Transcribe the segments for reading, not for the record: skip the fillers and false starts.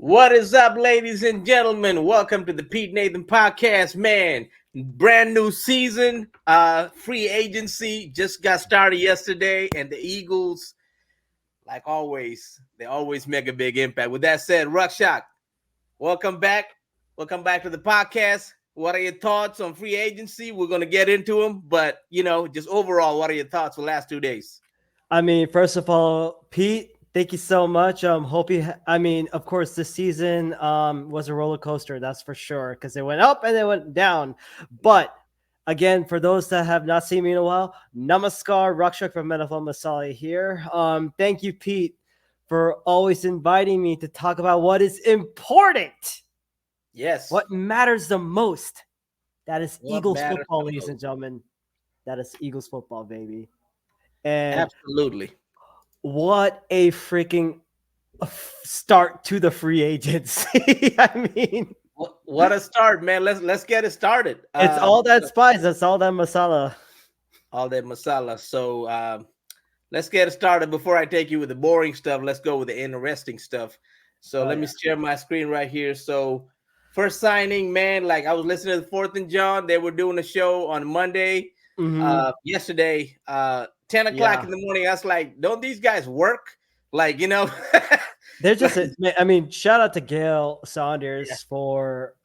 What is up, ladies and gentlemen? Welcome to the Pete Nathan Podcast, man. Brand new season, free agency just got started yesterday, and the Eagles, like always, they always make a big impact. With that said, Ruckshock, welcome back. Welcome back to the podcast. What are your thoughts on free agency? We're going to get into them, but, just overall, what are your thoughts for the last 2 days? I mean, first of all, Pete, thank you so much. Of course, this season was a roller coaster, that's for sure, because it went up and it went down. But again, for those that have not seen me in a while, Namaskar, Rakshak from NFL Masala here. Thank you, Pete, for always inviting me to talk about what is important. Yes. What matters the most. That is Eagles football, ladies and gentlemen. That is Eagles football, baby. And absolutely. What a freaking start to the free agency. I mean, what a start, man. Let's get it started. It's all that spice. That's all that masala. All that masala. So let's get it started. Before I take you with the boring stuff, let's go with the interesting stuff. So let me share my screen right here. So first signing, man, like I was listening to the 4th and John. They were doing a show on Monday, yesterday, 10 o'clock in the morning. I was like, don't these guys work? Like, They're just, shout out to Gail Saunders for,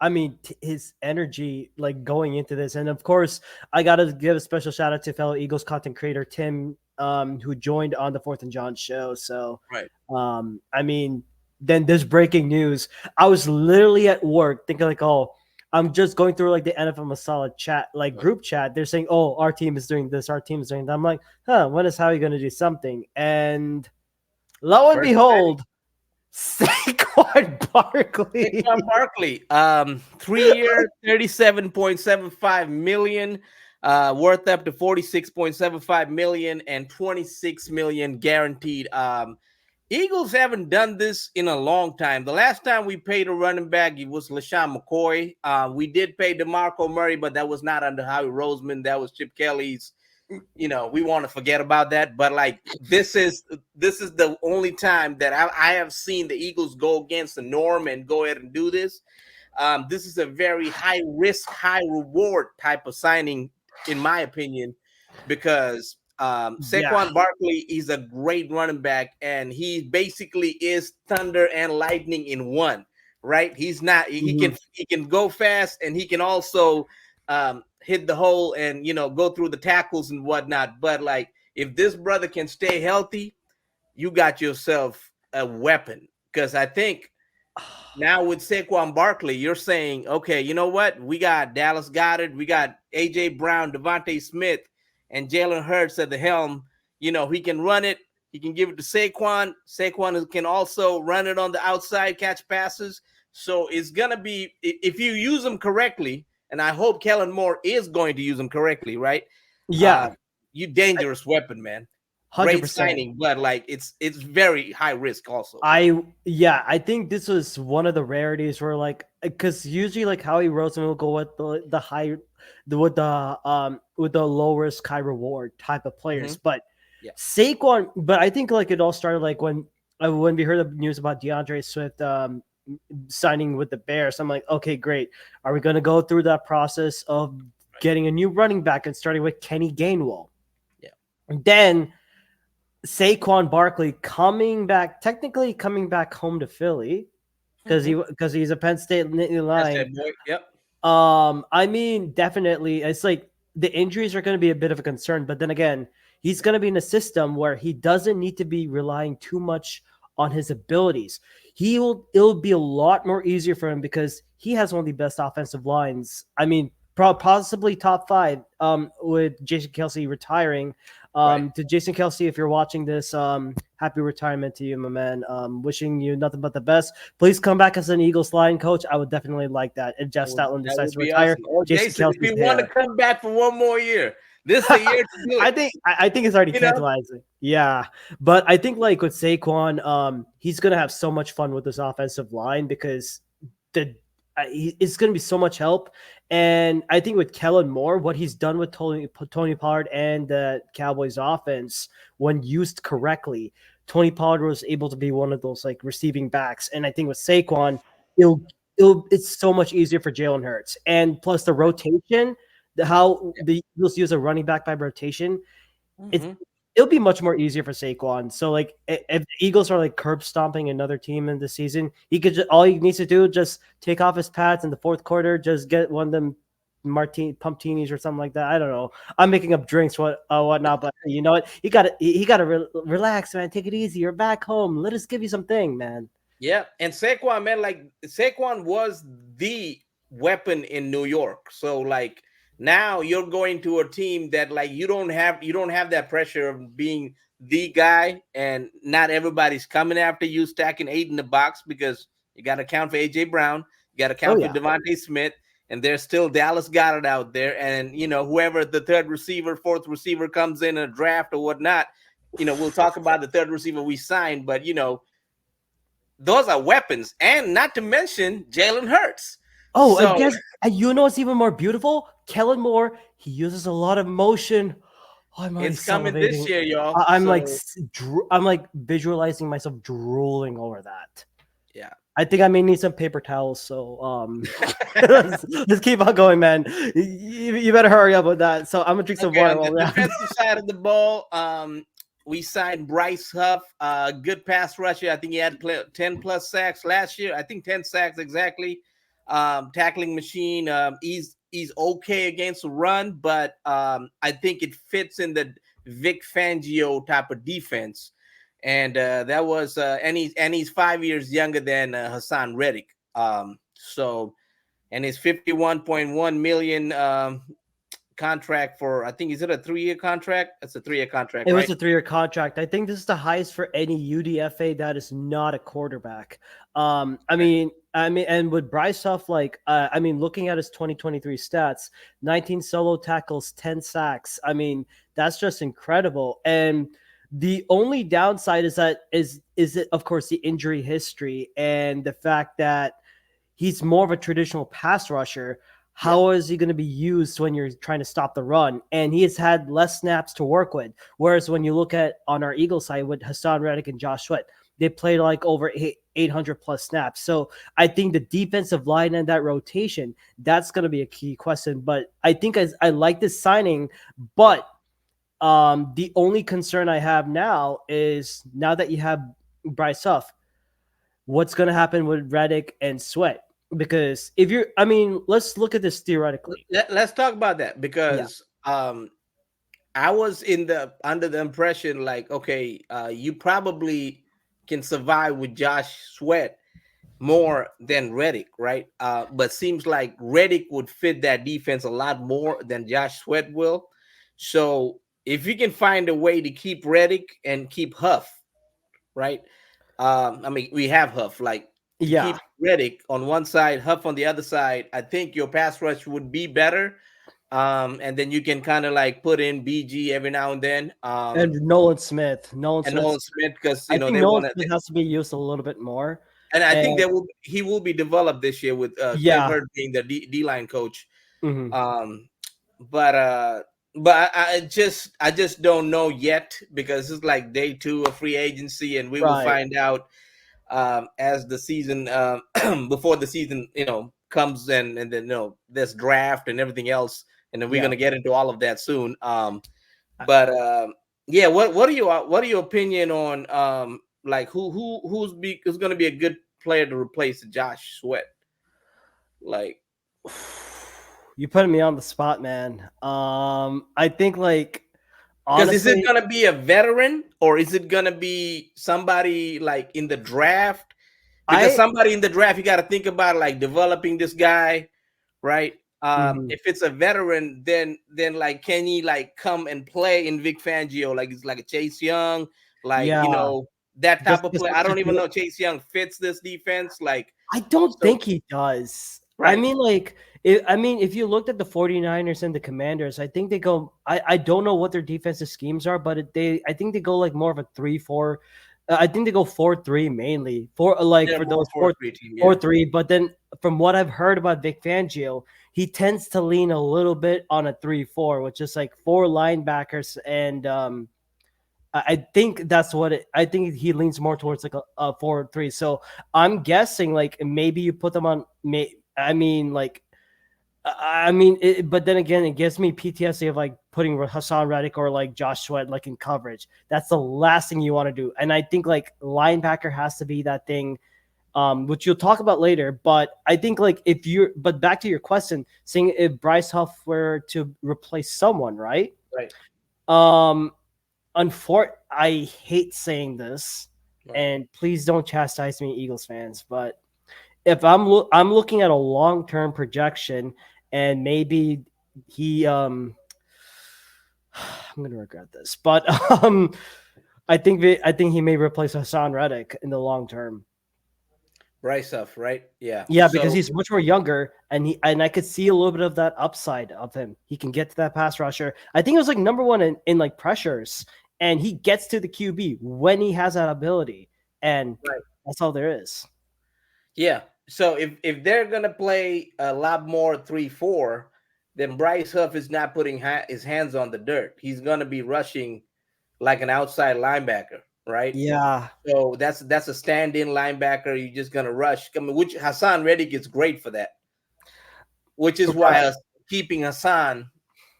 his energy, like going into this. And of course, I got to give a special shout out to fellow Eagles content creator, Tim, who joined on the 4th and John show. So, then there's breaking news. I was literally at work thinking like, oh, I'm just going through like the NFL Masala chat, like group chat. They're saying, oh, our team is doing this. Our team is doing that. I'm like, when is Howie going to do something? And lo and behold, Sequon Barkley. Sequon Barkley, 3-year, $37.75 million, worth up to $46.75 million and $26 million guaranteed. Eagles haven't done this in a long time. The last time we paid a running back, it was LaShawn McCoy. We did pay DeMarco Murray, but that was not under Howie Roseman. That was Chip Kelly's. We want to forget about that. But like this is the only time that I have seen the Eagles go against the norm and go ahead and do this. This is a very high risk, high reward type of signing, in my opinion, because Saquon Barkley is a great running back, and he basically is thunder and lightning in one, right? He's not, he can go fast, and he can also hit the hole and, go through the tackles and whatnot. But like, if this brother can stay healthy, you got yourself a weapon. Because I think now with Saquon Barkley, you're saying, okay, you know what? We got Dallas Goedert, we got A.J. Brown, Devontae Smith, and Jalen Hurts at the helm. He can run it. He can give it to Saquon. Saquon can also run it on the outside, catch passes. So it's going to be, if you use them correctly, and I hope Kellen Moore is going to use them correctly, right? Yeah. You dangerous weapon, man. 100%. Great signing, but like it's very high risk also. I think this was one of the rarities where like, because usually like Howie Roseman will go with the low risk, high reward type of players. But Saquon, but I think like it all started like when we heard the news about DeAndre Swift signing with the Bears. I'm like, okay, great. Are we going to go through that process of getting a new running back and starting with Kenny Gainwell? Yeah. And then Saquon Barkley coming back home to Philly because he's a Penn State line. Yep. Definitely, it's like the injuries are going to be a bit of a concern, but then again, he's going to be in a system where he doesn't need to be relying too much on his abilities. It'll be a lot more easier for him because he has one of the best offensive lines. Possibly top 5 with Jason Kelce retiring. To Jason Kelce, if you're watching this, happy retirement to you, my man. Wishing you nothing but the best. Please come back as an Eagles line coach. I would definitely like that. If Jeff Stoutland decides to retire, awesome. Jason, if you want to come back for one more year, this is the year to do it. I think it's already tantalizing. Yeah, but I think like with Saquon, he's gonna have so much fun with this offensive line because it's going to be so much help. And I think with Kellen Moore, what he's done with Tony Pollard and the Cowboys offense, when used correctly, Tony Pollard was able to be one of those like receiving backs. And I think with Saquon, it's so much easier for Jalen Hurts. And plus the rotation, how the Eagles use a running back by rotation, it's Mhm. it'll be much more easier for Saquon. So like if the Eagles are like curb stomping another team in the season, all he needs to do is just take off his pads in the fourth quarter, just get one of them pumptinis or something like that. I don't know. I'm making up drinks, whatnot, but you know what? He got to relax, man. Take it easy. You're back home. Let us give you something, man. Yeah, and Saquon, man, like Saquon was the weapon in New York. So like now you're going to a team that like you don't have that pressure of being the guy, and not everybody's coming after you stacking 8 in the box, because you got to count for AJ Brown, you got to Oh count for yeah. Devontae Smith, and there's still Dallas Goedert out there, and whoever the third receiver, fourth receiver comes in a draft or whatnot. We'll talk about the third receiver we signed, but those are weapons, and not to mention Jalen Hurts. Oh, I So guess you know what's even more beautiful? Kellen Moore. He uses a lot of motion. Oh, I'm already it's coming this salivating. year, y'all. I'm like So I'm like visualizing myself drooling over that. yeah. I think I may need some paper towels. So let's keep on going, man. You better hurry up with that. So I'm gonna drink some Okay, water on the while that. defensive side of the ball, we signed Bryce Huff, good pass rusher. I think he had 10 plus sacks last year. I think 10 sacks exactly. Tackling machine. He's okay against the run, but I think it fits in the Vic Fangio type of defense. And that was and he's 5 years younger than Hassan Reddick. And his 51.1 million contract for, I think, is it a 3-year contract? It's a 3-year contract, It was right? a 3-year contract. I think this is the highest for any UDFA that is not a quarterback. And with Bryce Huff, looking at his 2023 stats, 19 solo tackles, 10 sacks. I mean, that's just incredible. And the only downside is it, of course, the injury history and the fact that he's more of a traditional pass rusher. How is he going to be used when you're trying to stop the run? And he has had less snaps to work with. Whereas when you look at on our Eagle side with Hassan Reddick and Josh Sweat, they played like over 800 plus snaps. So I think the defensive line and that rotation, that's going to be a key question. But I think I like this signing, but the only concern I have now is now that you have Bryce Huff, what's going to happen with Reddick and Sweat? Because let's look at this theoretically. Let's talk about that, Yeah. because I was under the impression like, okay, you probably can survive with Josh Sweat more than Reddick, right? But seems like Reddick would fit that defense a lot more than Josh Sweat will. So if you can find a way to keep Reddick and keep Huff, right? We have Huff, like, to Yeah. keep Reddick on one side, Huff on the other side. I think your pass rush would be better. And then you can kind of like put in BG every now and then. And Nolan Smith. And Nolan Smith, because I think they Nolan want to, Smith has to be used a little bit more. and I think And he will be developed this year with Cliff yeah. Hurd being the D line coach. Mhm. Um, but I just don't know yet, because it's like day 2 of free agency, and we will Right. find out as the season before the season comes, and then this draft and everything else, and then we're Yeah. gonna get into all of that soon. But yeah, what are your opinion on like who's gonna be a good player to replace Josh Sweat? Like, You put me on the spot, man. I think like because is it honestly, gonna be a veteran, or is it gonna be somebody like in the draft? Because I somebody in the draft, you got to think about like developing this guy, right? mhm. If it's a veteran, then like, can he like come and play in Vic Fangio? Like, it's like a Chase Young, like, Yeah. that Just type of to play. I don't even substitute. know Chase Young fits this defense. Like, I don't so think he does. right. If you looked at the 49ers and the Commanders, I think they go I don't know what their defensive schemes are, but I think they go like more of a 3-4. I think they go 4-3 mainly. They're For more those 4-3 team, yeah. 4-3, but then from what I've heard about Vic Fangio, he tends to lean a little bit on a 3-4, which is like 4 linebackers I think that's what I think he leans more towards like a 4-3. So I'm guessing like maybe you put them on. I mean, like but then again, it gives me PTSD of like putting Hassan Reddick or like Josh Sweat like in coverage. That's the last thing you want to do. And I think like linebacker has to be that thing, which you'll talk about later. But I think like but back to your question, saying if Bryce Huff were to replace someone, right? Right. Um, I hate saying this, Right. and please don't chastise me, Eagles fans, but if I'm looking at a long-term projection and maybe he I'm gonna regret this, but I think he may replace Hassan Reddick in the long term. Bryce Huff, right? Yeah. Yeah, because So he's much more younger, and I could see a little bit of that upside of him. He can get to that pass rusher. I think it was like number one in like pressures, and he gets to the QB when he has that ability, and right. that's all there is. Yeah. So if they're gonna play a lot more 3-4, then Bryce Huff is not putting his hands on the dirt. He's gonna be rushing like an outside linebacker, right? Yeah, So that's a stand-in linebacker. You're just gonna rush. I mean, which Hassan Reddick is great for that. Which is why right. keeping Hassan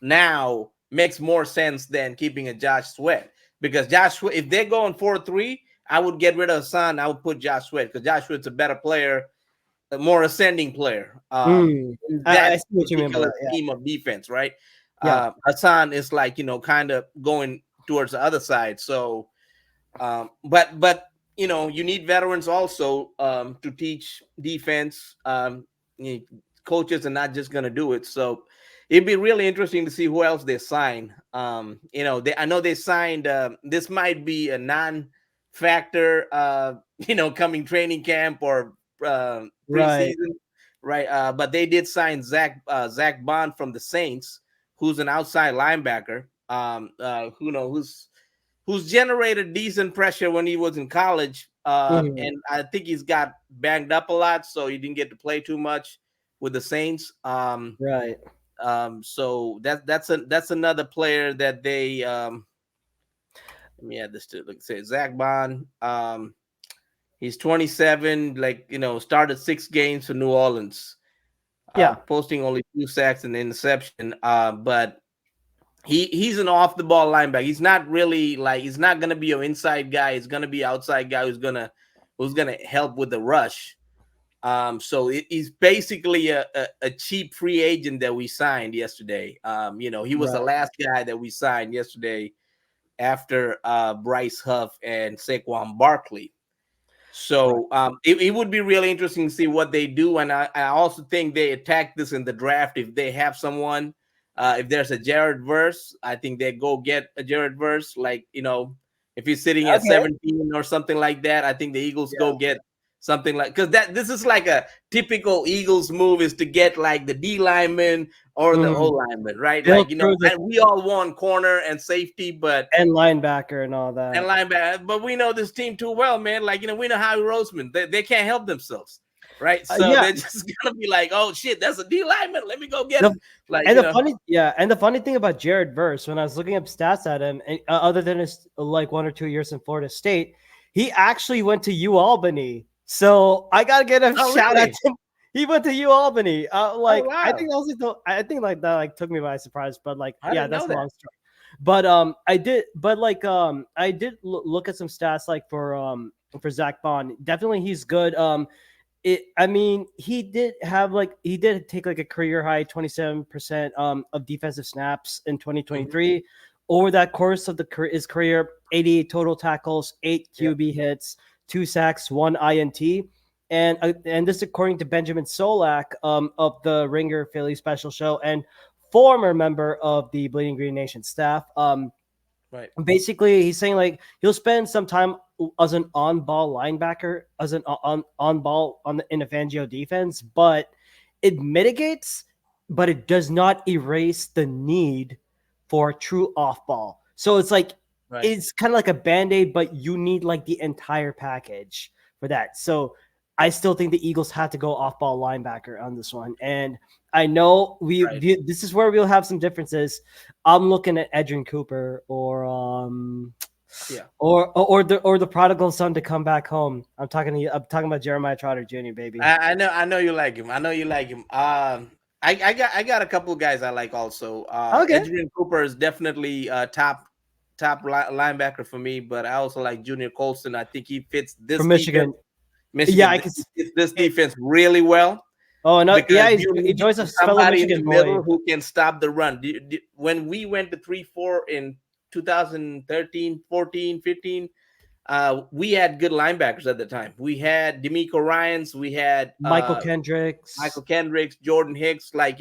now makes more sense than keeping a Josh Sweat. Because if they're going 4-3, I would get rid of Hassan. I would put Josh Sweat because Josh Sweat's a better player, a more ascending player. In I that see what you mean by particular that. Yeah, scheme of defense, right? yeah, Hassan is like kind of going towards the other side. So, but you need veterans also to teach defense. Coaches are not just going to do it. So it'd be really interesting to see who else they sign. I know they signed. This might be a non-factor. Coming training camp or right. preseason, right? But they did sign Zach Bond from the Saints, who's an outside linebacker. Who's generated decent pressure when he was in college. Mhm. And I think he's got banged up a lot, so he didn't get to play too much with the Saints. Right. So that's another player that they let me add this to say Zach Bond. He's 27, started 6 games for New Orleans, Yeah. posting only 2 sacks and an interception. But he's an off the ball linebacker. He's not really he's not gonna be an inside guy. He's gonna be an outside guy who's gonna help with the rush. So he's basically a cheap free agent that we signed yesterday. He was the Right. last guy that we signed yesterday after Bryce Huff and Sequon Barkley. Right. So it would be really interesting to see what they do. And I also think they attack this in the draft. If they have someone, if there's a Jared Verse, I think they go get a Jared Verse. If he's sitting at Okay. 17 or something like that, I think the Eagles Yeah. go get something because this is like a typical Eagles move is to get like the D lineman or the O Mhm. lineman, right? Built through the And we all want corner and safety, but and linebacker and all and that. linebacker. But we know this team too well, man. We know Howie Roseman. They can't help themselves, right? So Yeah. they're just gonna be like, "Oh shit, that's a D lineman. Let me go get The, him." and the funny thing about Jared Verse, when I was looking up stats at him, and, other than his like 1 or 2 years in Florida State, he actually went to U Albany. So I gotta get a Oh, shout out really? to him. He went to U Albany. Oh, I wow. think that was I think like that like took me by surprise, but like I yeah, didn't that's know a that. long story. But I did look at some stats like for Zach Bond. Definitely he's good. I mean, he did take like a career high 27% of defensive snaps in Mhm. 2023. Over that course of his career, 88 total tackles, 8 Yeah. QB hits, 2 sacks, 1 INT. And this according to Benjamin Solak of the Ringer Philly Special Show and former member of the Bleeding Green Nation staff. Right. Basically, he's saying like he'll spend some time as an on-ball linebacker, as an on-ball in a Fangio defense, but it mitigates, but it does not erase the need for true off-ball. So it's like Right. it's kind of like a band-aid, but you need like the entire package for that. So I still think the Eagles had to go off-ball linebacker on this one, and I know Right. this is where we'll have some differences. I'm looking at Edrin Cooper or Yeah. Or the prodigal son to come back home. I'm talking about Jeremiah Trotter Jr. baby. I know you like him. I know you like him. I got a couple of guys I like also. Okay. Adrian Cooper is definitely top linebacker for me, but I also like Junior Colston. I think he fits this From Michigan. defense. Yeah, Michigan I can. fits this defense really well Oh no, because yeah, you he need joins a fellow somebody in the Michigan boy. middle who can stop the run. When we went to 3-4 in 2013, 14, 15, we had good linebackers at the time. We had D'Amico Ryans, we had Michael Kendricks. Michael Kendricks, Jordan Hicks. Like,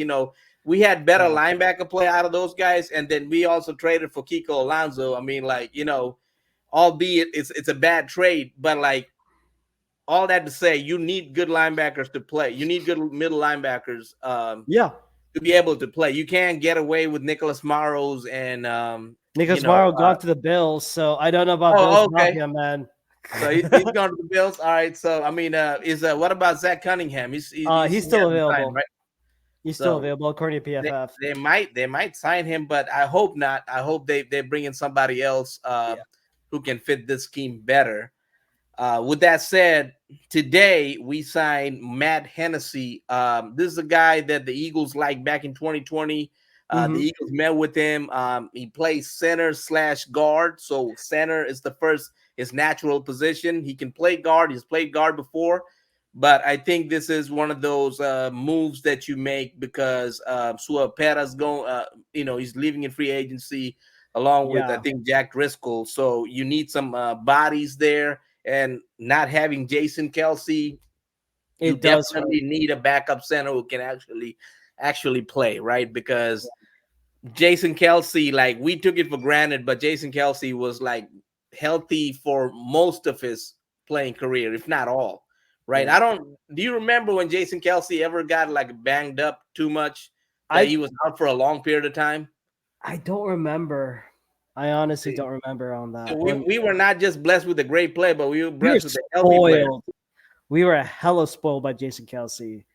we had better linebacker play out of those guys. And then we also traded for Kiko Alonso. I mean, like, albeit it's a bad trade, but like all that to say, you need good linebackers to play. You need good middle linebackers to be able to play. You can't get away with Nicholas Maros and Nicholas Morrow gone to the Bills, so I don't know about Bills Mafia, man. So he's gone to the Bills. All right. So I mean, what about Zach Cunningham? He's still available, signed, right? He's still available according to PFF. They might sign him, but I hope not. I hope they bring in somebody else who can fit this scheme better. With that said, today we signed Matt Hennessy. This is a guy that the Eagles liked back in 2020. The Eagles met with him. He plays center / guard. So center is his natural position. He can play guard. He's played guard before. But I think this is one of those moves that you make because Suapera's going, he's leaving in free agency along with, I think, Jack Driscoll. So you need some bodies there. And not having Jason Kelce, you definitely need a backup center who can actually play, right? Because Jason Kelce, like, we took it for granted, but Jason Kelce was like healthy for most of his playing career, if not all, right? Yeah. Do you remember when Jason Kelce ever got like banged up too much that he was out for a long period of time? I don't remember. I honestly don't remember on that. So we were not just blessed with a great play, but we were blessed with a healthy player. We were hella spoiled by Jason Kelce.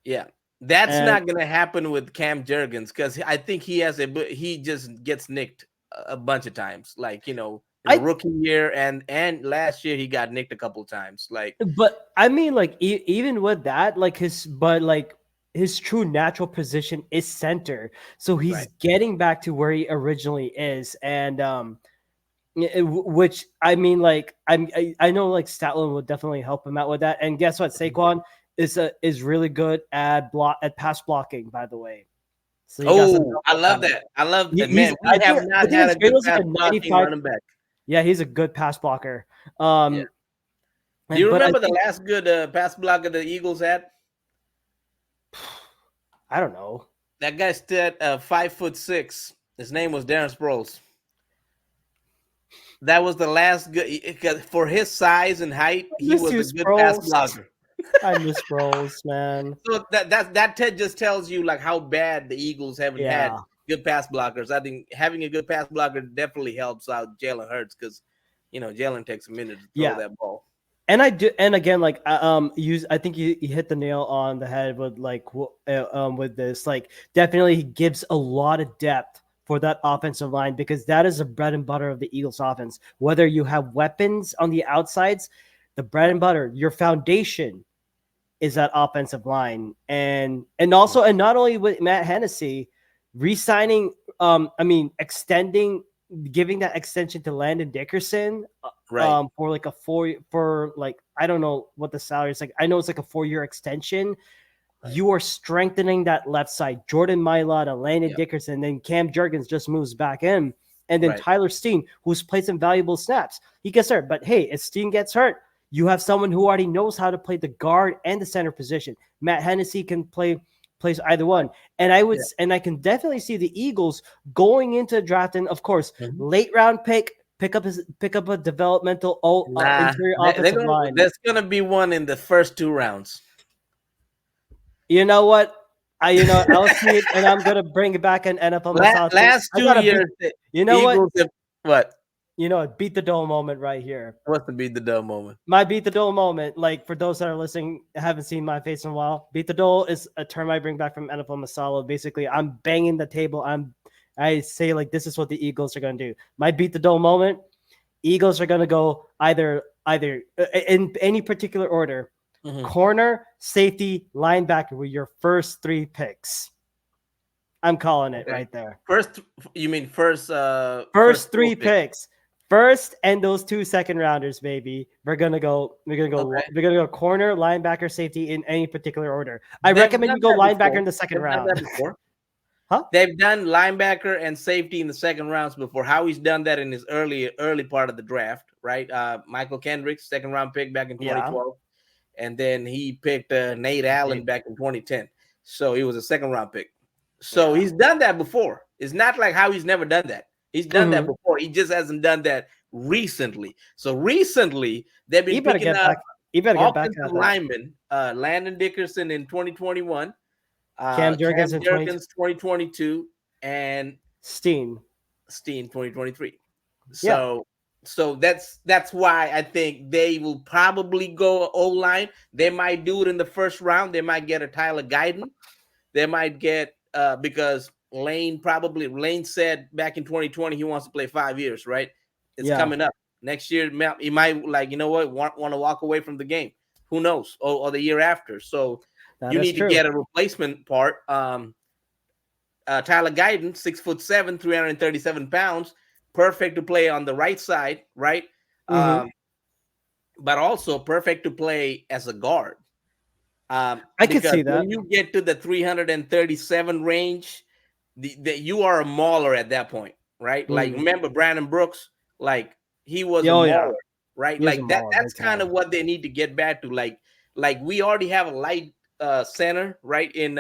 Yeah. That's not going to happen with Cam Jurgens because I think he just gets nicked a bunch of times. Like, in the rookie year and last year he got nicked a couple of times. Like, but I mean, like even with that, like his true natural position is center, so he's getting back to where he originally is, and which I mean, like I know like Statland would definitely help him out with that. And guess what, Saquon is really good at pass blocking, by the way. So I love that. I love that, man. We have not had a good pass blocking running back. Yeah, he's a good pass blocker. Do you remember the last good pass blocker the Eagles had? I don't know. That guy stood 5'6". His name was Darren Sproles. That was the last good for his size and height. He was a good pass blocker. I miss Sproles, man. So that just tells you like how bad the Eagles haven't had good pass blockers. I think having a good pass blocker definitely helps out Jalen Hurts because Jalen takes a minute to throw that ball. And I do, and again, like I think you hit the nail on the head with with this. Like, definitely, he gives a lot of depth for that offensive line because that is the bread and butter of the Eagles' offense. Whether you have weapons on the outsides, the bread and butter, your foundation is that offensive line, and not only with Matt Hennessy re-signing, extending. Giving that extension to Landon Dickerson for like I don't know what the salary is like. I know it's like a 4-year extension. Right. You are strengthening that left side. Jordan Mailata, Landon Dickerson, then Cam Jurgens just moves back in. And then Tyler Steen, who's played some valuable snaps. He gets hurt. But hey, if Steen gets hurt, you have someone who already knows how to play the guard and the center position. Matt Hennessy can plays either one. And I can definitely see the Eagles going into the draft, and of course, late round pick up a developmental interior offensive line. There's gonna be one in the first 2 rounds. You know what? I'll see it, and I'm gonna bring it back in NFL. Last 2 years, you know Eagles what? Beat the dome moment right here. What's the beat the dome moment? My beat the dome moment, like for those that are listening, haven't seen my face in a while. Beat the dome is a term I bring back from NFL Masala. Basically, I'm banging the table. I say like this is what the Eagles are going to do. My beat the dome moment. Eagles are going to go either in any particular order. Corner, safety, linebacker were your first 3 picks. I'm calling it right there. First, you mean first? First 3 picks. First and those 2 second rounders, baby. We're gonna go corner, linebacker, safety in any particular order. I recommend you go linebacker in the second round. Huh? They've done linebacker and safety in the second rounds before. Howie's done that in his early part of the draft, right? Michael Kendricks, second round pick back in 2012, and then he picked Nate Allen back in 2010. So he was a second round pick. So he's done that before. It's not like Howie's never done that. He's done that before. He just hasn't done that recently. So recently, they've been picking up offensive linemen. Landon Dickerson in 2021. Cam Jurgens in 2022. And Steen 2023. So that's why I think they will probably go O-line. They might do it in the first round. They might get a Tyler Guyton. They might get because Lane said back in 2020 he wants to play 5 years, right? It's coming up next year. He might want to walk away from the game. Who knows? Or the year after. So you need to get a replacement part. Tyler Guyton, 6'7", 337 pounds, perfect to play on the right side, right? But also perfect to play as a guard. I can see that. When you get to the 337 range, you are a mauler at that point, right? Like remember Brandon Brooks, like he was a mauler, right? Like that's kind of what they need to get back to. Like we already have a light center, right? In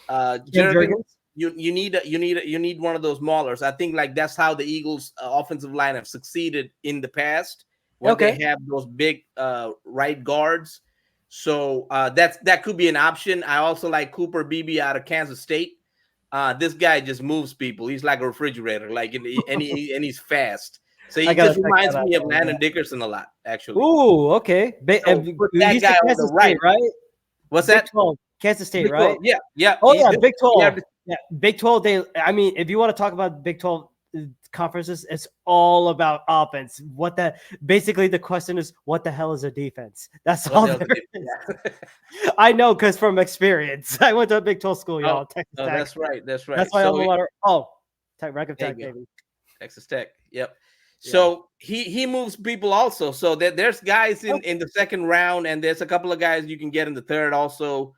Jurgens. You need one of those maulers. I think like that's how the Eagles offensive line have succeeded in the past when they have those big right guards. So that could be an option. I also like Cooper Beebe out of Kansas State. This guy just moves people. He's like a refrigerator, and he's fast. So he just reminds me of Landon Dickerson a lot, actually. Ooh, okay. Put that guy on the right, right? What's that? 12, Kansas State, Big right? 12, yeah. Oh yeah, Big 12. Yeah, Big 12. If you want to talk about Big 12 conferences, it's all about offense. Basically the question is, what the hell is a defense? That's all there is. I know because from experience, I went to a Big 12 school, y'all. Texas Tech. That's right. That's why I'm a lot of Tech, baby. Texas Tech. Yep. So he moves people also. So there's guys in the second round, and there's a couple of guys you can get in the third also.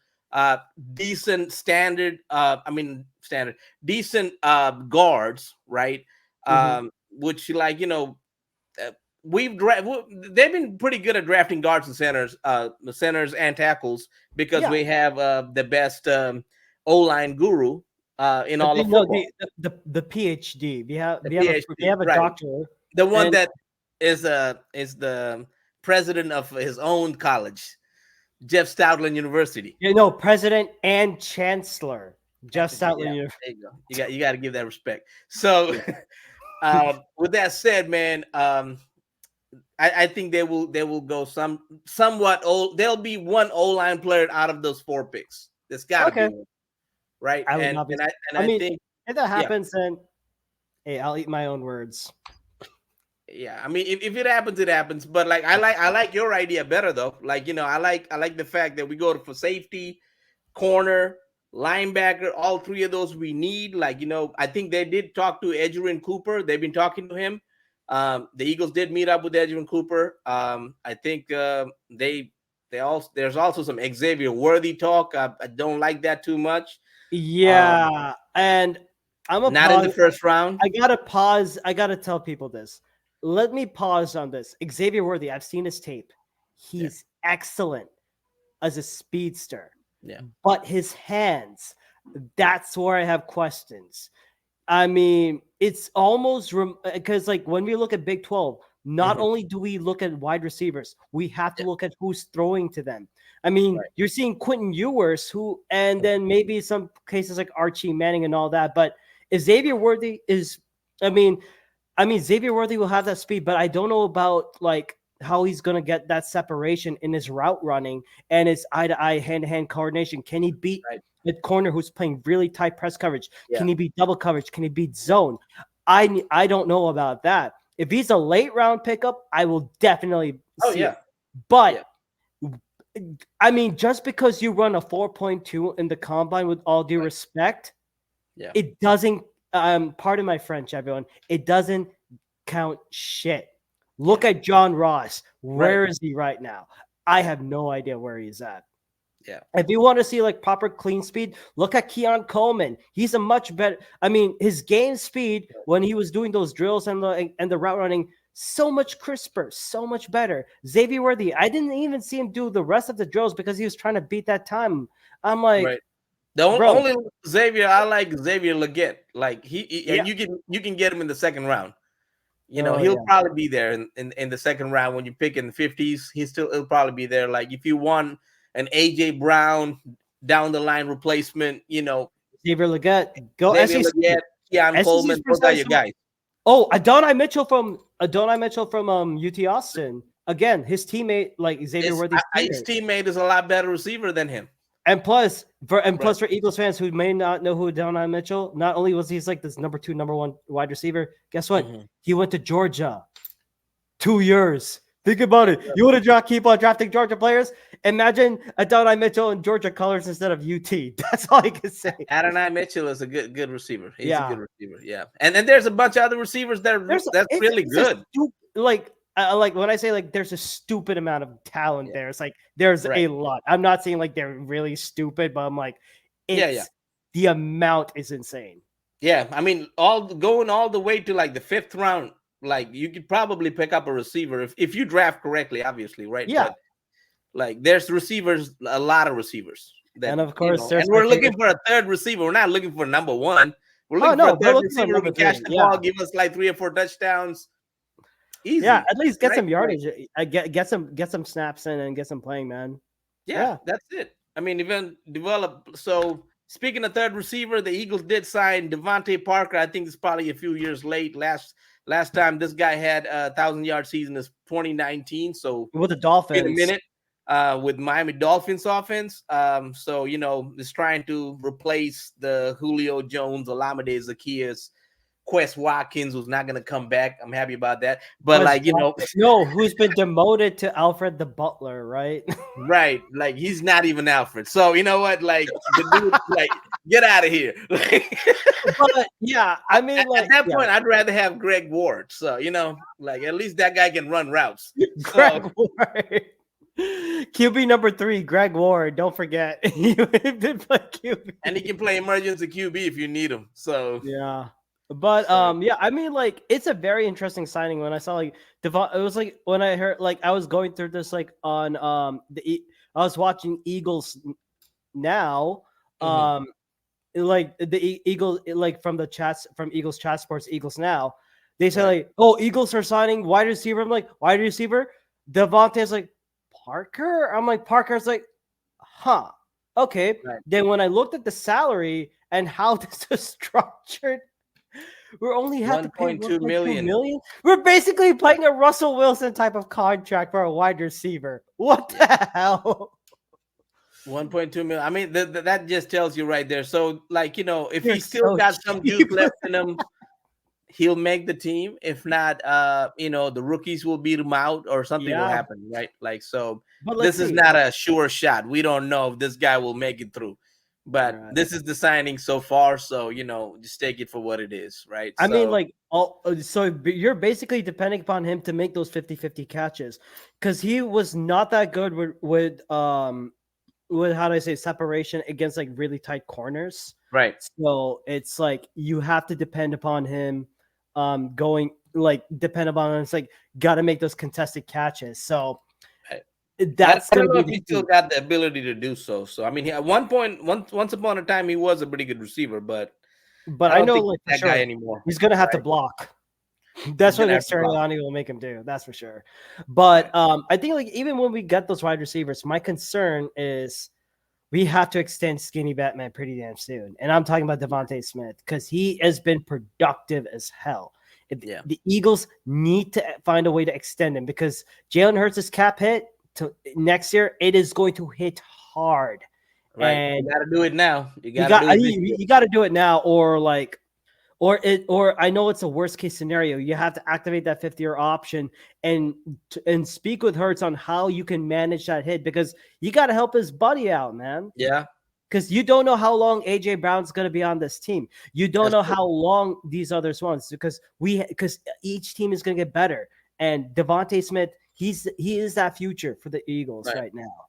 Decent guards, right? Which they've been pretty good at drafting guards and centers and tackles because we have the best O-line guru in all of football. The PhD. We have a doctor. The one that is the president of his own college, Jeff Stoutland University. President and chancellor, Jeff Stoutland University. There you go. You got to give that respect. So, with that said, man, I think they will go somewhat old. There'll be one O-line player out of those 4 picks. There's got to be one, right? I think if that happens, then hey, I'll eat my own words. Yeah, I mean, if it happens, it happens. But like, I like your idea better though. Like, I like the fact that we go for safety, corner, linebacker, all 3 of those we need. Like, I think they did talk to Edgerrin Cooper. They've been talking to him. The Eagles did meet up with Edgerrin Cooper. I think there's also some Xavier Worthy talk. I don't like that too much. Yeah, and I'm not in the first round. I gotta pause. I gotta tell people this. Let me pause on this. Xavier Worthy, I've seen his tape. He's excellent as a speedster. Yeah. But his hands, that's where I have questions. I mean, it's almost because when we look at Big 12, not only do we look at wide receivers, we have to look at who's throwing to them. I mean, you're seeing Quentin Ewers, and then maybe some cases like Archie Manning and all that. But if Xavier Worthy is, Xavier Worthy will have that speed, but I don't know about how he's going to get that separation in his route running and his eye-to-eye, hand-to-hand coordination. Can he beat the corner who's playing really tight press coverage? Yeah. Can he beat double coverage? Can he beat zone? I don't know about that. If he's a late round pickup, I will definitely Oh see yeah, it. But yeah, I mean, just because you run a 4.2 in the combine, with all due right. respect, Yeah, it doesn't. Pardon my French, everyone. It doesn't count shit. yeah, Look at John Ross. right. Where is he right now? I Yeah, have no idea where he's at. yeah, If you want to see like proper clean speed, look at Keon Coleman. He's a much better. I mean, his game speed when he was doing those drills and the route running, so much crisper, so much better. Xavier Worthy, I didn't even see him do the rest of the drills because he was trying to beat that time. I'm like, right. The bro, only Xavier I like is Xavier Leggett. Like yeah, and you can get him in the second round. oh He'll yeah, probably be there in the second round when you pick in the 50s. He'll probably be there. Like if you want an AJ Brown down the line replacement, Xavier Leggett, go Xavier SEC. Leggett, Keon SEC's Coleman, those are your presented. guys. Oh, Adonai Mitchell from UT Austin. Again, his teammate, like Xavier Worthy's His teammate. teammate is a lot better receiver than him. And plus Right. for Eagles fans who may not know who Adonai Mitchell, not only was he's like this number 2, number 1 wide receiver, guess what? Mhm. He went to Georgia. 2 years. Think about it. You want to keep on drafting Georgia players? Imagine Adonai Mitchell in Georgia colors instead of UT. That's all I can say. Adonai Mitchell is a good receiver. He's a Yeah. good receiver. Yeah. And then there's a bunch of other receivers that's really good. Like when I say like there's a stupid amount of talent there, it's like there's Right. a lot. I'm not saying like they're really stupid, but I'm like, Yeah. the amount is insane. Yeah. I mean, going all the way to like the 5th round, like you could probably pick up a receiver if you draft correctly, obviously, right? Yeah. But like there's receivers, a lot of receivers that, And of course, and we're looking for a third receiver. We're not looking for number one. We're looking for a third receiver who can catch the ball, give us like 3 or 4 touchdowns. Easy. Yeah, at least get right? some yardage. Get some snaps in and get some playing, man. Yeah, that's it. I mean, even develop. So speaking of third receiver, the Eagles did sign Devontae Parker. I think it's probably a few years late. Last time this guy had a 1,000-yard season is 2019. So with the Dolphins, in a minute, with Miami Dolphins offense. So is trying to replace the Julio Jones, Olamide Zaccheaus, Quest Watkins, who's not going to come back. I'm happy about that. But who's been demoted to Alfred the Butler, right? Right, like he's not even Alfred. So you know what? Like the dude, like get out of here. But yeah, I mean, at that point, I'd rather have Greg Ward. So like at least that guy can run routes. Greg Ward. QB number 3, Greg Ward. Don't forget, he did play QB, and he can play emergency QB if you need him. So yeah. But yeah, I mean, like it's a very interesting signing. When I saw like it was like when I heard like I was going through this like on I was watching Eagles Now, like the Eagles like from Eagles Chat Sports, Eagles Now, they say like, oh, Eagles are signing wide receiver. I'm like, wide receiver. Devontae's like Parker. I'm like, Parker's like, huh, okay. Right. Then when I looked at the salary and how this is structured, we only have to pay 1.2 million. We're basically playing a Russell Wilson type of contract for a wide receiver. What the hell? 1.2 million. I mean, that just tells you right there. So, like, if You're he still so got some juice cheap. left in him, he'll make the team. If not, the rookies will beat him out or something will happen, right? Like, so this is not a sure shot. We don't know if this guy will make it through. But this is the signing so far, so just take it for what it is, right? I mean, like, so you're basically depending upon him to make those 50-50 catches, because he was not that good with how do I say separation against like really tight corners, right? So it's like you have to depend upon him, depend upon him. It's like got to make those contested catches. So. That's I don't know if he still got the ability to do so. So I mean, at one point, once upon a time, he was a pretty good receiver, but I know like that guy anymore. He's gonna have to block. That's what Sirianni will make him do. That's for sure. But I think like even when we get those wide receivers, my concern is we have to extend Skinny Batman pretty damn soon, and I'm talking about Devontae Smith because he has been productive as hell. The Eagles need to find a way to extend him because Jalen Hurts' cap hit. To next year, it is going to hit hard, right? And you got to do it now. You got to do it now, or or I know it's a worst case scenario. You have to activate that 50-year option and speak with Hurts on how you can manage that hit, because you got to help his buddy out, man. Yeah, Because you don't know how long AJ Brown's going to be on this team. You don't that's know true. how long these others ones, because each team is going to get better. And Devontae Smith, he is that future for the Eagles Right. right now.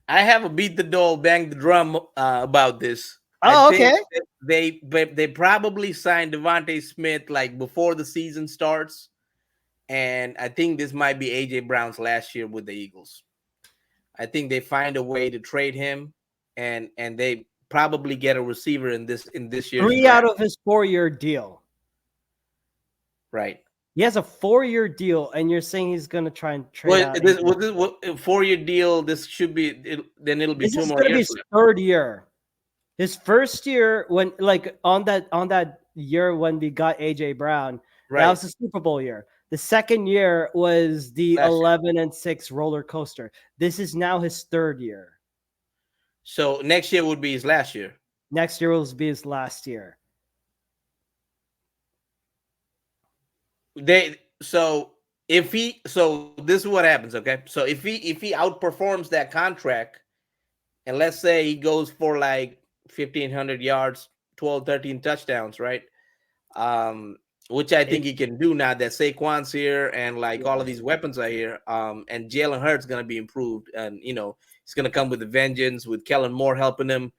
I have a beat the doll, bang the drum about this. I Oh, think okay. that they probably signed Devontae Smith like before the season starts, and I think this might be AJ Brown's last year with the Eagles. I think they find a way to trade him, and they probably get a receiver in this year's 3 out draft. of his 4-year deal. Right. He has a 4-year deal, and you're saying he's going to try and trade Well, out. was this 4-year deal? This should be then it'll be This two is more going to be years his left. 3rd year. His first year, when like on that year when we got AJ Brown, that Right. was the Super Bowl year. The second year was the Last year. 11-6 roller coaster. This is now his 3rd year. So next year would be his last year. Next year will be his last year. So this is what happens, okay? So if he outperforms that contract, and let's say he goes for like 1,500 yards, 12, 13 touchdowns, right? Which I think he can do now that Saquon's here and like all of these weapons are here. And Jalen Hurts gonna be improved, and he's gonna come with a vengeance with Kellen Moore helping him.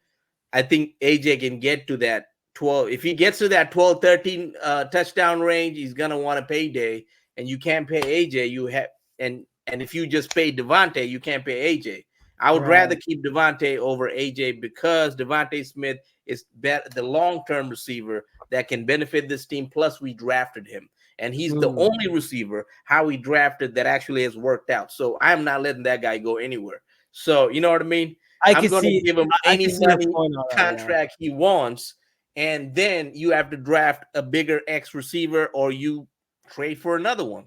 I think AJ can get to that 12. If he gets to that 12, 13 touchdown range, he's gonna want a payday, and you can't pay AJ. You have and if you just pay Devontae, you can't pay AJ. I would rather keep Devontae over AJ because Devontae Smith is the long-term receiver that can benefit this team. Plus, we drafted him, and he's the only receiver how we drafted that actually has worked out. So I'm not letting that guy go anywhere. So you know what I mean? I'm going to give him any money contract he wants, and then you have to draft a bigger X receiver, or you trade for another one.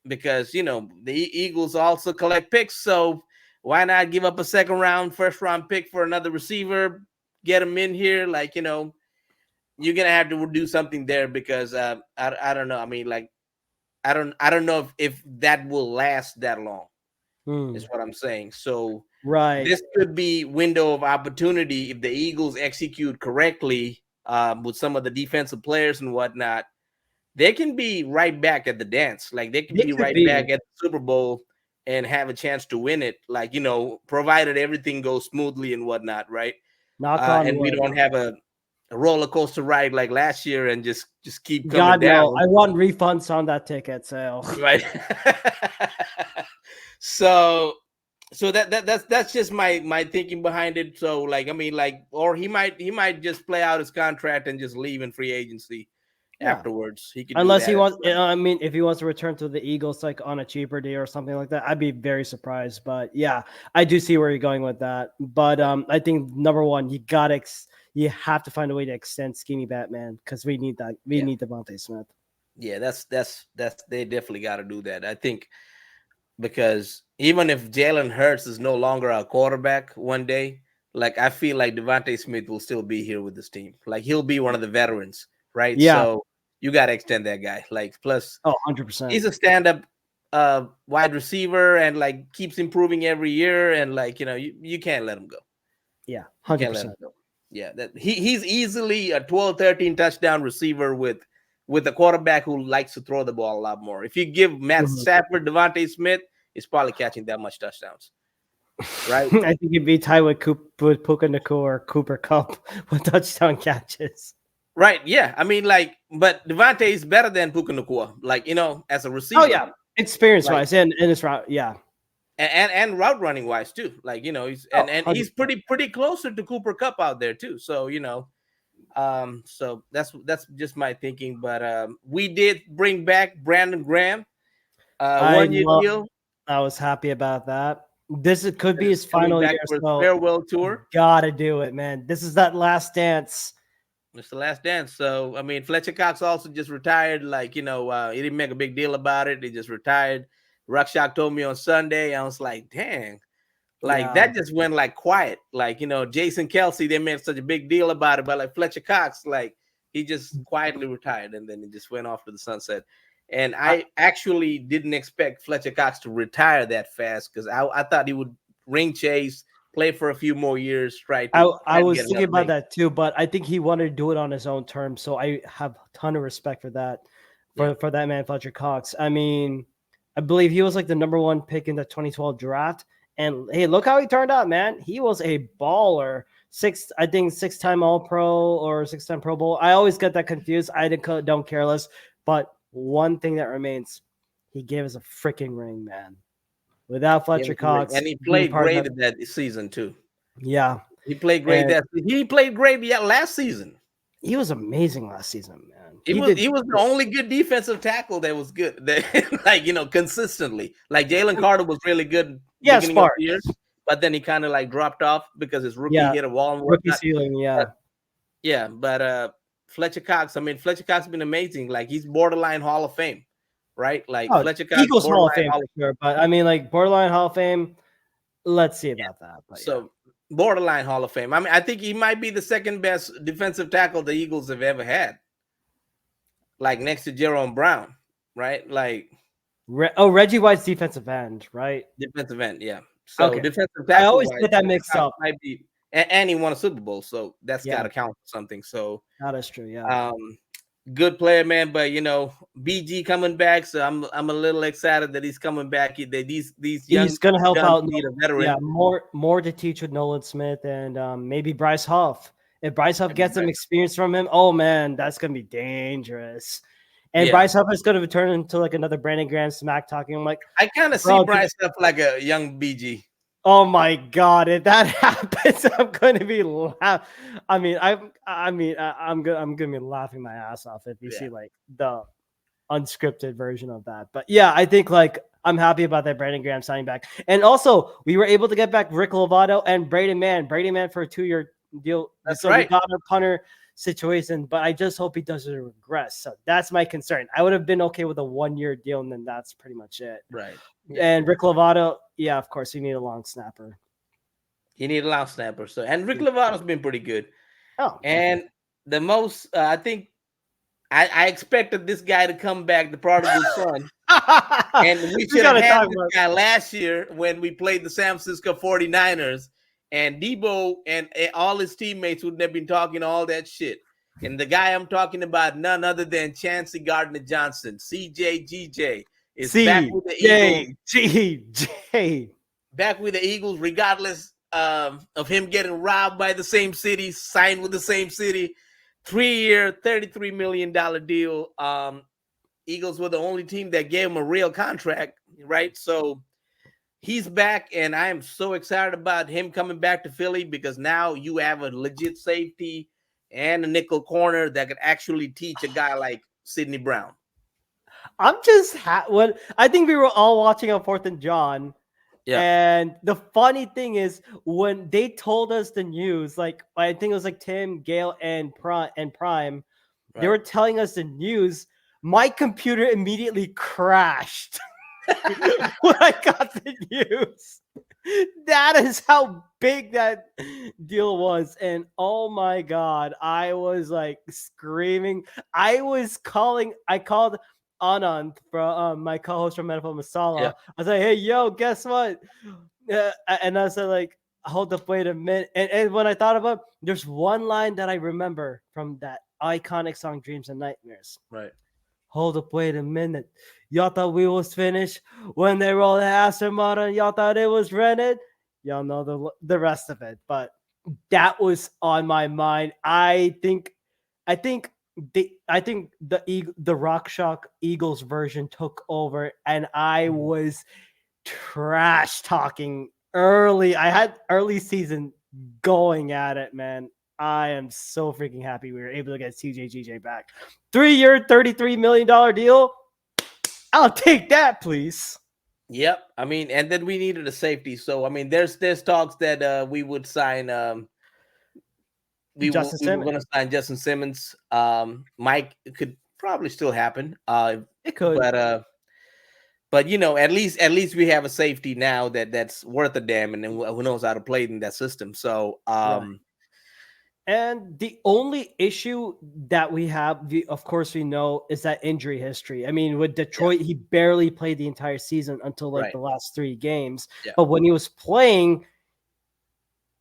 Because the Eagles also collect picks, so why not give up a first round pick for another receiver, get him in here? You're gonna have to do something there because I don't know. I mean, I don't know if that will last that long. Is what I'm saying. So this could be window of opportunity if the Eagles execute correctly with some of the defensive players and whatnot. They can be right back at the dance. Like they can be right back at the Super Bowl and have a chance to win it. Provided everything goes smoothly and whatnot, right? Knock on and wood. we don't have a roller coaster ride like last year and just keep coming God, down. no. I want refunds on that ticket sale. Right. So that's just my thinking behind it. So or he might just play out his contract and just leave in free agency. Afterwards, he could unless he wants. Well. I mean, if he wants to return to the Eagles like on a cheaper deal or something like that, I'd be very surprised. But yeah, I do see where you're going with that. But I think number one, you have to find a way to extend Skinny Batman because we need that. We need Devontae Smith. Yeah, that's they definitely got to do that. I think because even if Jalen Hurts is no longer our quarterback one day, I feel like Devontae Smith will still be here with this team. He'll be one of the veterans, right? Yeah. So you got to extend that guy. Plus, 100%. He's a stand-up wide receiver and keeps improving every year. And you can't let him go. Yeah, 100%. Yeah, he's easily a 12, 13 touchdown receiver with a quarterback who likes to throw the ball a lot more. If you give Matt Stafford Devontae Smith, he's probably catching that much touchdowns. Right? I think he'd be tied with Puka Nacua or Cooper Kupp with touchdown catches. Right, yeah. I mean, but Devontae is better than Puka Nacua, as a receiver. Oh, yeah. Experience-wise and his route, yeah. And route running wise too. He's he's pretty closer to Cooper Kupp out there too. So, so that's just my thinking. But we did bring back Brandon Graham. 1-year deal. I was happy about that. This could be his final year. So farewell tour. Gotta do it, man. This is that last dance. It's the last dance. So, I mean, Fletcher Cox also just retired. He didn't make a big deal about it. He just retired. Ruckshock told me on Sunday. I was like, dang, Like that just went like quiet. Like, Jason Kelsey, they made such a big deal about it, but like Fletcher Cox, like he just quietly retired and then he just went off to the sunset. And I actually didn't expect Fletcher Cox to retire that fast because I thought he would ring chase, play for a few more years, I was thinking about that too, but I think he wanted to do it on his own terms. So I have a ton of respect for that, for that man, Fletcher Cox. I mean, I believe he was like the #1 pick in the 2012 draft. And hey, look how he turned out, man. He was a baller. 6-time All-Pro or 6-time Pro Bowl. I always get that confused. I don't care less. But one thing that remains, he gave us a freaking ring, man. Without Fletcher Cox. And he played great that season too. Yeah. He played great he played great last season. He was amazing last season, man. He was the only good defensive tackle that was good. Like, consistently. Like Jalen Carter was really good beginning of the year, but then he kind of like dropped off because his rookie hit a wall and rookie ceiling, but Fletcher Cox, Fletcher Cox has been amazing. Like he's borderline Hall of Fame, right? Like Fletcher Cox, Eagles Hall of Fame, sure, but like borderline Hall of Fame. Let's see about that. But borderline Hall of Fame. I think he might be the second best defensive tackle the Eagles have ever had. Like next to Jerome Brown, right? Like Reggie White's defensive end, right? Defensive end, yeah. So defensive tackle. I always get that mixed up. Might be, and he won a Super Bowl, so that's got to count for something. So that is true, yeah. Good player, man. But BG coming back, so I'm a little excited that he's coming back. These young, he's gonna help out. Need a veteran. Yeah, more to teach with Nolan Smith and maybe Bryce Huff. If Bryce Huff gets some experience from him, oh man, that's gonna be dangerous. And Bryce Huff is gonna turn into like another Brandon Graham smack talking. I'm like, I kind of see Bryce Huff like a young BG. Oh my god, if that happens, I'm going to be laughing. I'm gonna be laughing my ass off if you see like the unscripted version of that. But yeah, I think like I'm happy about that Brandon Graham signing back. And also we were able to get back Rick Lovato and Brady Man for a 2-year deal. That's right. We got a punter situation, but I just hope he doesn't regress. So that's my concern. I would have been okay with a 1-year deal, and then that's pretty much it. Right. And Rick Lovato, yeah, of course, you need a long snapper. So, and Rick Lovato's been pretty good. Oh, and the most, I think, I expected this guy to come back, the prodigal son. And we should have had this guy last year when we played the San Francisco 49ers. And Debo and all his teammates would have been talking all that shit. And the guy I'm talking about, none other than Chauncey Garner Johnson, CJGJ, is back with the Eagles. Back with the Eagles, regardless of him getting robbed by the same city, signed with the same city. 3-year, $33 million deal. Eagles were the only team that gave him a real contract, right? So he's back, and I am so excited about him coming back to Philly because now you have a legit safety and a nickel corner that could actually teach a guy like Sidney Brown. I'm just when I think we were all watching on 4th and John. Yeah. And the funny thing is when they told us the news, like I think it was like Tim, Gail, and Prime, right. They were telling us the news. My computer immediately crashed when I got the news. That is how big that deal was. And oh my God, I was like screaming. I called Anand, from my co-host from Medical Masala. Yeah. I was like, hey, yo, guess what? And I said, like, hold up, wait a minute. And when I thought about it, there's one line that I remember from that iconic song, Dreams and Nightmares. Right. Hold up, wait a minute. Y'all thought we was finished when they rolled the Aston Martin. Y'all thought it was rented. Y'all know the rest of it. But that was on my mind. I think the Rock Shock Eagles version took over, and I was trash talking early. I had early season going at it, man. I am so freaking happy we were able to get CJGJ back. 3-year, $33 million deal. I'll take that, please. Yep. I mean, and then we needed a safety. So, I mean, there's talks that we would sign we were going to sign Justin Simmons. Mike, it could probably still happen. It could. But But at least we have a safety now that's worth a damn, and then who knows how to play in that system. So Right. And the only issue that we have, of course, we know is that injury history. I mean, with Detroit, he barely played the entire season until like right, the last 3 games. yeah, But when he was playing,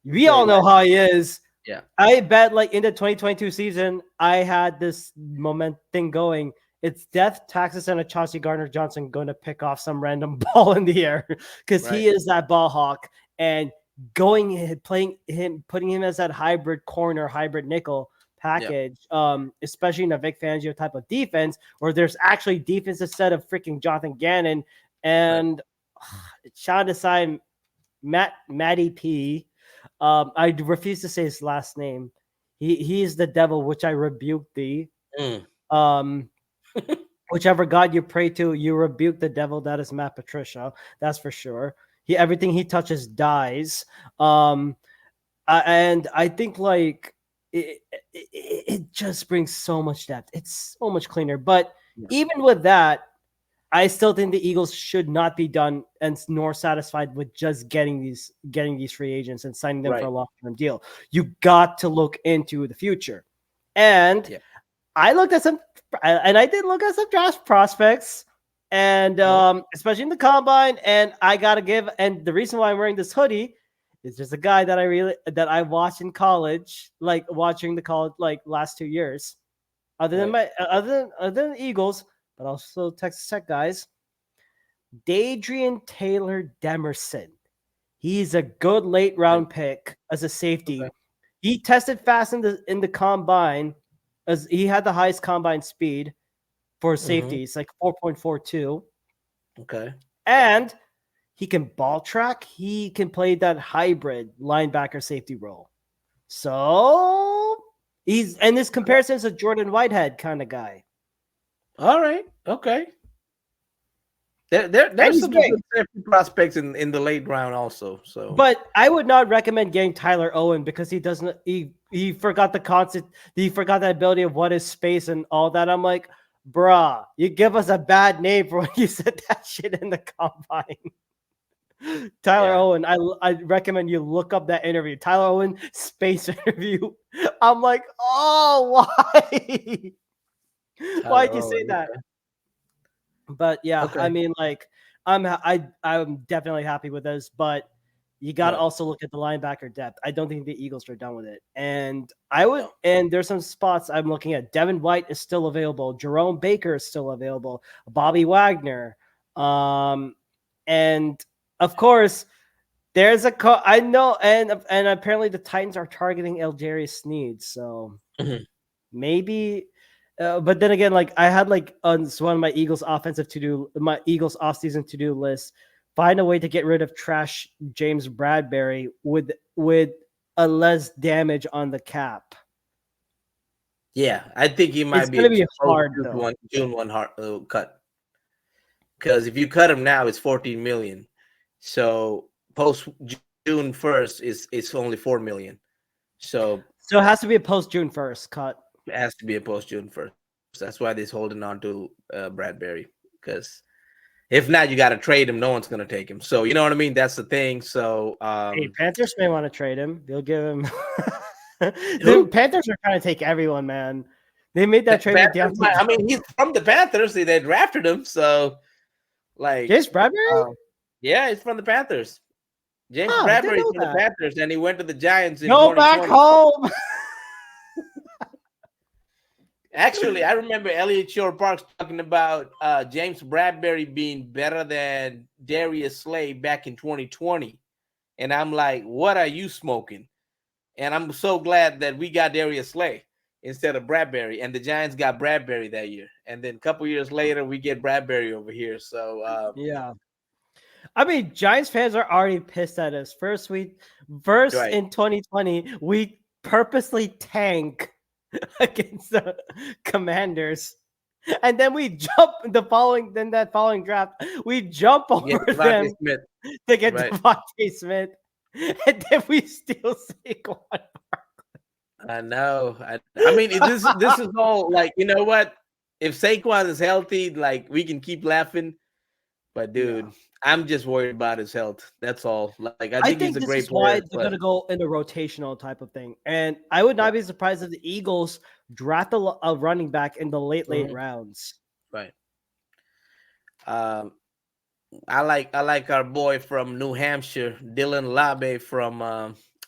we played all know well, how he is. yeah, I bet like in the 2022 season, I had this moment thing going. It's death, taxes, and a Chauncey Garner Johnson going to pick off some random ball in the air because right, he is that ball hawk. And putting him as that hybrid corner, hybrid nickel yeah, package, especially in a Vic Fangio type of defense where there's actually defense instead of freaking Jonathan Gannon right, and Sean Desai, Matty P. I refuse to say his last name. He is the devil, which I rebuke thee. mm, Um, whichever God you pray to, you rebuke the devil. That is Matt Patricia. That's for sure. Everything he touches dies. And I think like it just brings so much depth. It's so much cleaner. But yeah, even with that, I still think the Eagles should not be done and nor satisfied with just getting these free agents and signing them for a right, long-term deal. You got to look into the future. And yeah, I looked at some, and I did look at some draft prospects, and right, especially in the combine. And I gotta give, and the reason why I'm wearing this hoodie is just a guy that I watched in college, like watching the college like last 2 years. right, Other than the Eagles, but also Texas Tech guys. Dadrian Taylor Demerson. He's a good late right, round pick as a okay, safety. He tested fast in the combine, as he had the highest combine speed for mm-hmm, safety. It's like 4.42. okay, And he can ball track. He can play that hybrid linebacker safety role. So his comparison is a Jordan Whitehead kind of guy. all right, okay. And There's he's some good big. safety prospects in the late round also. So But I would not recommend getting Tyler Owen because he doesn't. He forgot the concept. He forgot the ability of what is space and all that. I'm like, bruh, you give us a bad name for when you said that shit in the combine. Tyler yeah, Owen, I recommend you look up that interview. Tyler Owen space interview. I'm like, oh, why? Tyler Why'd you say Owen, that? But yeah, I okay, mean, like, I'm definitely happy with this, but you got to right, also look at the linebacker depth. I don't think the Eagles are done with it, and no, and there's some spots I'm looking at. Devin White is still available. Jerome Baker is still available. Bobby Wagner, and of course, there's I know, and apparently the Titans are targeting Algerius Sneed, so mhm, maybe. But then again, like I had like on one of my Eagles my Eagles offseason to do list, find a way to get rid of trash James Bradbury with a less damage on the cap. yeah. I think he It's might be gonna a be post hard though. June one cut, because if you cut him now, it's 14 million. So post June 1st is it's only 4 million. So So it has to be a post June 1st cut. it has to be a post June 1st. That's why they're holding on to Bradbury, because if not, you got to trade him. No one's gonna take him. So you know what I mean. That's the thing. So Hey, Panthers may want to trade him. They'll give him. The who? Panthers are trying to take everyone, man. They made that trade with Panthers, Deontay I mean, he's from the Panthers. They drafted him. So like, James Bradbury. yeah, he's from the Panthers. James Huh, didn't Bradbury is know from the that. Panthers, and he went to the Giants in Go back 2020. home. Actually, I remember Elliot Shore Parks talking about James Bradbury being better than Darius Slay back in 2020. And I'm like, what are you smoking? And I'm so glad that we got Darius Slay instead of Bradbury. And the Giants got Bradbury that year. And then a couple years later, we get Bradbury over here. So, Yeah. I mean, Giants fans are already pissed at us. First right. in 2020, we purposely tank against the Commanders. And then we jump that following draft, we jump Yeah, over Devontae them Smith. to get Right. Devontae Smith. And then we steal Saquon. I know. I mean, this is all like, you know what? If Saquon is healthy, like we can keep laughing. But Yeah. dude, I'm just worried about his health. That's all. Like I I think he's think a this great is why player, they're but going to go in a rotational type of thing. And I would yeah, not be surprised if the Eagles draft a running back in the late mhm, rounds. right. Um, I like our boy from New Hampshire, Dylan Labe from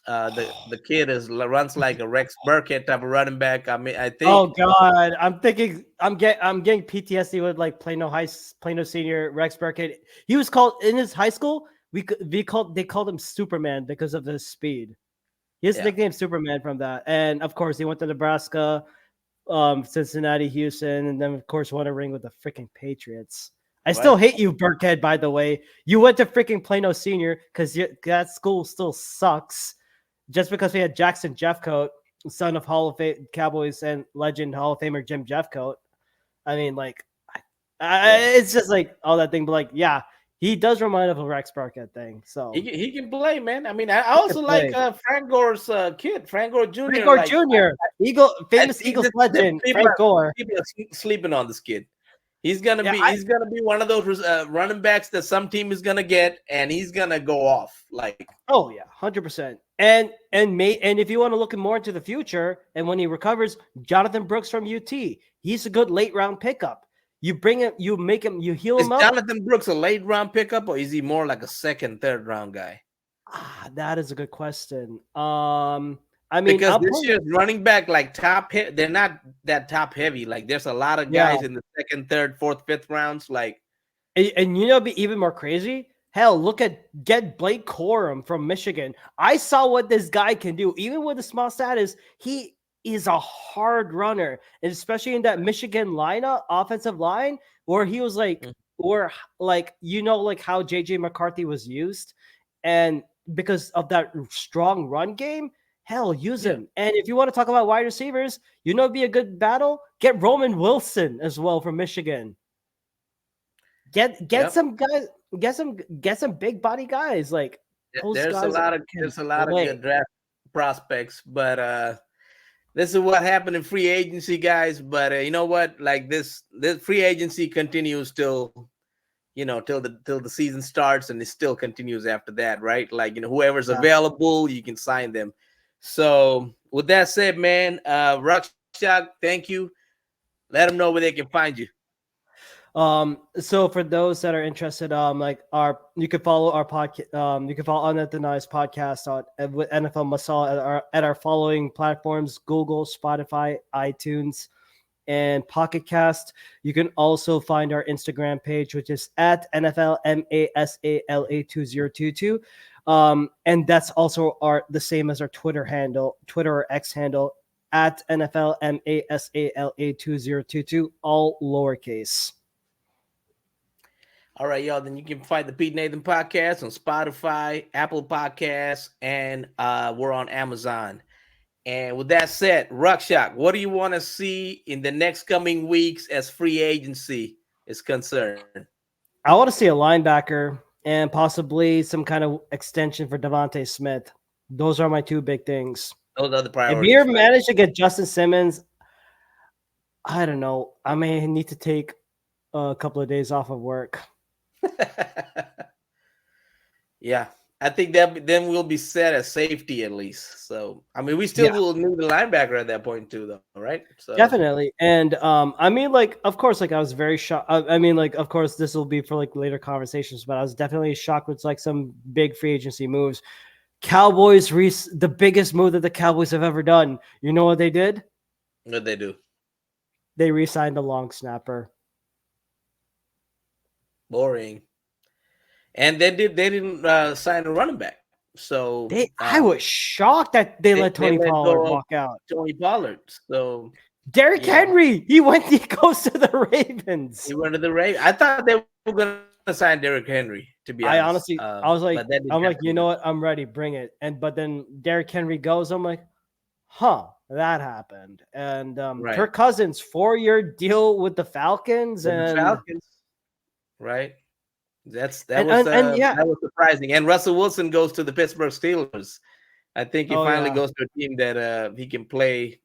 the kid runs like a Rex Burkhead type of running back. I mean, I Oh think God, I'm thinking I'm getting PTSD with like Plano Senior Rex Burkhead. He was called in his high school. They called him Superman because of his speed. His yeah, nickname Superman from that, and of course he went to Nebraska, Cincinnati, Houston, and then of course won a ring with the freaking Patriots. I still right. hate you, Burkhead. By the way, you went to freaking Plano Senior because that school still sucks. Just because we had Jackson Jeffcoat, son of Hall of Fame Cowboys and legend Hall of Famer Jim Jeffcoat. I mean, like, Yeah, it's just like all that thing. But like, yeah, he does remind of a Rex Burkhead thing. So he can play, man. I mean, I he can also like play. Frank Gore's kid, Frank Gore Frank Jr. Gore Like Jr., I famous think Eagles the legend, Frank Gore. people are sleeping on this kid. He's gonna Yeah, be he's gonna be one of those running backs that some team is gonna get, and he's gonna go off. Like oh yeah, 100%. And if you want to look more into the future, and when he recovers, Jonathan Brooks from UT, he's a good late round pickup. You bring him, you make him, you heal is him up. Jonathan Brooks a late round pickup, or is he more like a second, third round guy? That is a good question. I mean, Because I'll this put year's running back like they're not that top heavy. Like there's a lot of yeah, guys in the second, third, fourth, fifth rounds. Like and you know, it'd be even more crazy. Hell, get Blake Corum from Michigan. I saw what this guy can do, even with a small status. He is a hard runner, and especially in that Michigan lineup, offensive line, where he was like, mm, or like like how JJ McCarthy was used, and because of that strong run game, hell, use yeah, him. And if you want to talk about wide receivers, it'd be a good battle. Get Roman Wilson as well from Michigan. Get yep. some guys, get some big body guys. Like those There's a guys lot of can good play. draft prospects, but this is what happened in free agency, guys. But you know what? Like this free agency continues till till the season starts, and it still continues after that, right? Like whoever's Yeah. available, you can sign them. So with that said, man, Ruckshot, thank you. Let them know where they can find you. So for those that are interested, you can follow our podcast. You can follow Unorthodox podcast on with NFL Masal at our following platforms: Google, Spotify, iTunes, and Pocket Cast. You can also find our Instagram page, which is at NFL MASALA 2022. And that's also the same as our Twitter or X handle at NFL MASALA 2022, all lowercase. All right, y'all. Then you can find the Pete Nathan podcast on Spotify, Apple Podcasts, and we're on Amazon. And with that said, Ruckshot, what do you want to see in the next coming weeks as free agency is concerned? I want to see a linebacker and possibly some kind of extension for Devontae Smith. Those are my two big things. Those are the If you priorities, right? manage to get Justin Simmons, I don't know. I may need to take a couple of days off of work. Yeah, I think that then we'll be set at safety at least. So I mean, we still Yeah, will need the linebacker at that point too, though, right? So definitely. And I mean, like, of course, like I was very shocked. I mean, like, of course, this will be for like later conversations, but I was definitely shocked with like some big free agency moves. Cowboys, the biggest move that the Cowboys have ever done. You know what they did? what they do? They re-signed the long snapper. Boring. And they didn't sign a running back. So I was shocked that they let they Tony let Pollard go of walk out. Tony Pollard. So Derrick Henry, he goes to the Ravens. he went to the Ravens. I thought they were going to sign Derrick Henry, to be I honest. honestly, I was like, But that didn't you happen. know what? I'm ready. Bring it. But then Derrick Henry goes. I'm like, huh, that happened. And Right. Kirk Cousins, 4-year deal with the Falcons, With the and Falcons, right? That was surprising. And Russell Wilson goes to the Pittsburgh Steelers. I think he finally goes to a team that he can play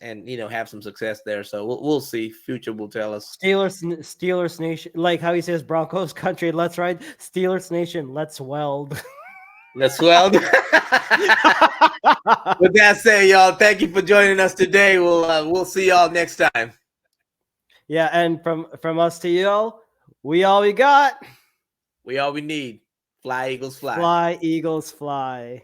and have some success there. So we'll see. Future will tell us. Steelers Nation, like how he says Broncos country, let's ride. Steelers Nation, let's weld. Let's weld. With that said, y'all, thank you for joining us today. We'll see y'all next time. Yeah, and from us to y'all, we all we got. We all we need. Fly, Eagles, fly. Fly, Eagles, fly.